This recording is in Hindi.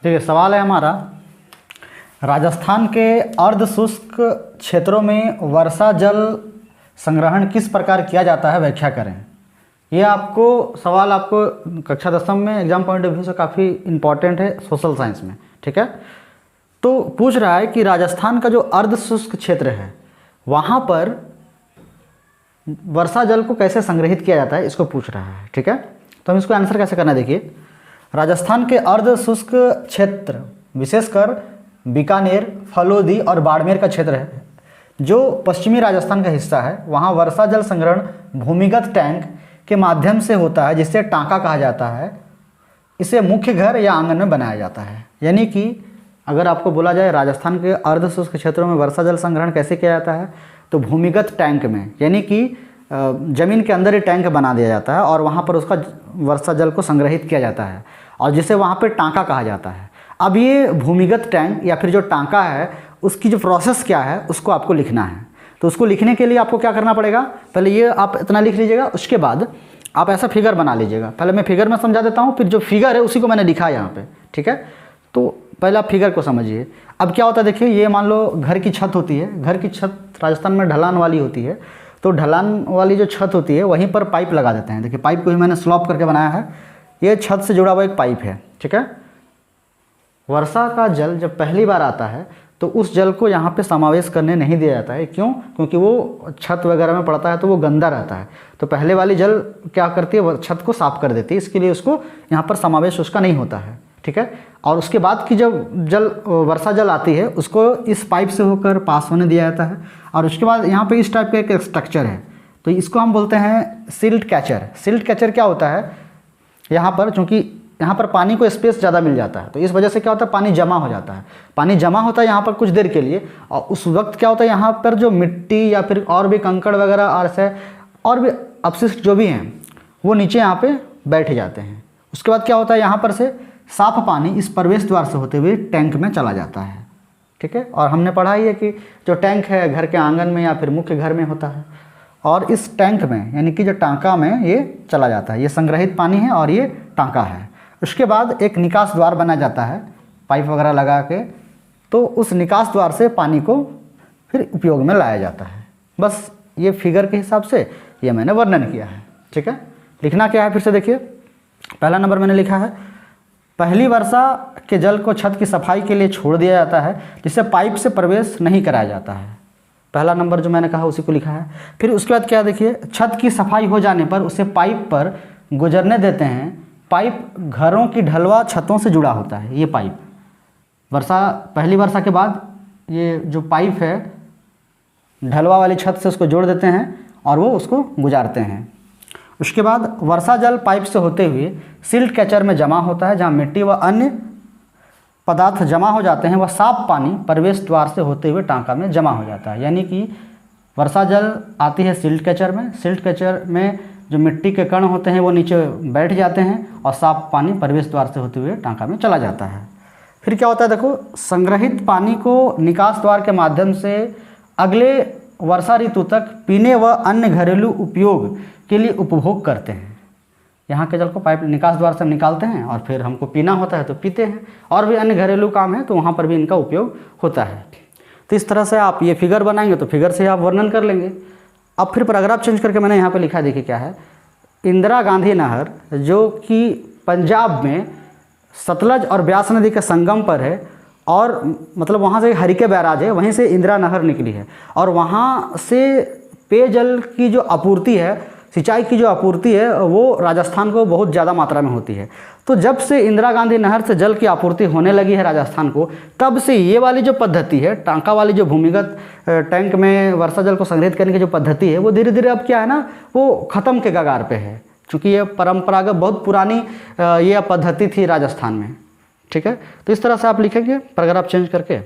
देखिए सवाल है हमारा, राजस्थान के अर्ध शुष्क क्षेत्रों में वर्षा जल संग्रहण किस प्रकार किया जाता है, व्याख्या करें। ये आपको सवाल आपको कक्षा 10 में एग्जाम पॉइंट ऑफ व्यू से काफ़ी इंपॉर्टेंट है सोशल साइंस में, ठीक है। तो पूछ रहा है कि राजस्थान का जो अर्ध शुष्क क्षेत्र है वहाँ पर वर्षा जल को कैसे संग्रहित किया जाता है, इसको पूछ रहा है, ठीक है। तो हम इसको आंसर कैसे करना है, देखिए राजस्थान के अर्ध शुष्क क्षेत्र विशेषकर बीकानेर, फलोदी और बाड़मेर का क्षेत्र है जो पश्चिमी राजस्थान का हिस्सा है। वहाँ वर्षा जल संग्रहण भूमिगत टैंक के माध्यम से होता है जिसे टांका कहा जाता है। इसे मुख्य घर या आंगन में बनाया जाता है। यानी कि अगर आपको बोला जाए राजस्थान के अर्ध शुष्क क्षेत्रों में वर्षा जल संग्रहण कैसे किया जाता है, तो भूमिगत टैंक में, यानी कि ज़मीन के अंदर ही टैंक बना दिया जाता है और वहाँ पर उसका वर्षा जल को संग्रहित किया जाता है और जिसे वहाँ पर टांका कहा जाता है। अब ये भूमिगत टैंक या फिर जो टांका है उसकी जो प्रोसेस क्या है उसको आपको लिखना है। तो उसको लिखने के लिए आपको क्या करना पड़ेगा, पहले ये आप इतना लिख लीजिएगा, उसके बाद आप ऐसा फिगर बना लीजिएगा। पहले मैं फिगर में समझा देता हूँ, फिर जो फिगर है उसी को मैंने लिखा है यहाँ पे, ठीक है। तो पहले आप फिगर को समझिए। अब क्या होता है, देखिए ये मान लो घर की छत होती है। घर की छत राजस्थान में ढलान वाली होती है, तो ढलान वाली जो छत होती है वहीं पर पाइप लगा देते हैं। देखिए पाइप को ही मैंने स्लॉप करके बनाया है। ये छत से जुड़ा हुआ एक पाइप है, ठीक है। वर्षा का जल जब पहली बार आता है तो उस जल को यहाँ पे समावेश करने नहीं दिया जाता है। क्यों? क्योंकि वो छत वगैरह में पड़ता है तो वो गंदा रहता है। तो पहले वाली जल क्या करती है, छत को साफ कर देती है, इसके लिए उसको यहाँ पर समावेश उसका नहीं होता है, ठीक है। और उसके बाद की जब वर्षा जल आती है उसको इस पाइप से होकर पास होने दिया जाता है। और उसके बाद यहाँ पे इस टाइप का एक स्ट्रक्चर है, तो इसको हम बोलते हैं सिल्ट कैचर। सिल्ट कैचर क्या होता है, यहाँ पर चूँकि यहाँ पर पानी को स्पेस ज़्यादा मिल जाता है तो इस वजह से क्या होता है, पानी जमा हो जाता है। पानी जमा होता है यहाँ पर कुछ देर के लिए, और उस वक्त क्या होता है, यहाँ पर जो मिट्टी या फिर और भी कंकड़ वगैरह और भी अपशिष्ट जो भी हैं वो नीचे यहाँ पे बैठ जाते हैं। उसके बाद क्या होता है, यहाँ पर से साफ पानी इस प्रवेश द्वार से होते हुए टैंक में चला जाता है, ठीक है। और हमने पढ़ा ही है कि जो टैंक है घर के आंगन में या फिर मुख्य घर में होता है, और इस टैंक में यानी कि जो टांका में ये चला जाता है। ये संग्रहित पानी है और ये टांका है। उसके बाद एक निकास द्वार बना जाता है पाइप वगैरह लगा के, तो उस निकास द्वार से पानी को फिर उपयोग में लाया जाता है। बस ये फिगर के हिसाब से ये मैंने वर्णन किया है, ठीक है। लिखना क्या है फिर से देखिए, पहला नंबर मैंने लिखा है, पहली वर्षा के जल को छत की सफाई के लिए छोड़ दिया जाता है जिसे पाइप से प्रवेश नहीं कराया जाता है। पहला नंबर जो मैंने कहा उसी को लिखा है। फिर उसके बाद क्या देखिए, छत की सफाई हो जाने पर उसे पाइप पर गुजरने देते हैं। पाइप घरों की ढलवा छतों से जुड़ा होता है। ये पाइप पहली वर्षा के बाद ये जो पाइप है ढलवा वाली छत से उसको जोड़ देते हैं और वो उसको गुजारते हैं। उसके बाद वर्षा जल पाइप से होते हुए सिल्ट कैचर में जमा होता है, जहाँ मिट्टी व अन्य पदार्थ जमा हो जाते हैं। वह साफ पानी प्रवेश द्वार से होते हुए टांका में जमा हो जाता है। यानी कि वर्षा जल आती है सिल्ट कैचर में, सिल्ट कैचर में जो मिट्टी के कण होते हैं वो नीचे बैठ जाते हैं और साफ पानी प्रवेश द्वार से होते हुए टांका में चला जाता है। फिर क्या होता है, देखो संग्रहित पानी को निकास द्वार के माध्यम से अगले वर्षा ऋतु तक पीने व अन्य घरेलू उपयोग के लिए उपभोग करते हैं। यहाँ के जल को पाइप निकास द्वार से हम निकालते हैं और फिर हमको पीना होता है तो पीते हैं, और भी अन्य घरेलू काम है तो वहाँ पर भी इनका उपयोग होता है। तो इस तरह से आप ये फिगर बनाएंगे तो फिगर से आप वर्णन कर लेंगे। अब फिर पैराग्राफ चेंज करके मैंने यहाँ पे लिखा, देखिए क्या है, इंदिरा गांधी नहर जो कि पंजाब में सतलज और ब्यास नदी के संगम पर है, और मतलब वहाँ से हरिके बैराज है, वहीं से इंदिरा नहर निकली है, और वहाँ से पेयजल की जो आपूर्ति है, सिंचाई की जो आपूर्ति है वो राजस्थान को बहुत ज़्यादा मात्रा में होती है। तो जब से इंदिरा गांधी नहर से जल की आपूर्ति होने लगी है राजस्थान को, तब से ये वाली जो पद्धति है, टांका वाली जो भूमिगत टैंक में वर्षा जल को संग्रहित करने की जो पद्धति है वो धीरे धीरे अब क्या है ना, वो ख़त्म के कगार पे है। चूँकि ये परंपरागत बहुत पुरानी ये पद्धति थी राजस्थान में, ठीक है। तो इस तरह से आप लिखेंगे पैराग्राफ चेंज करके।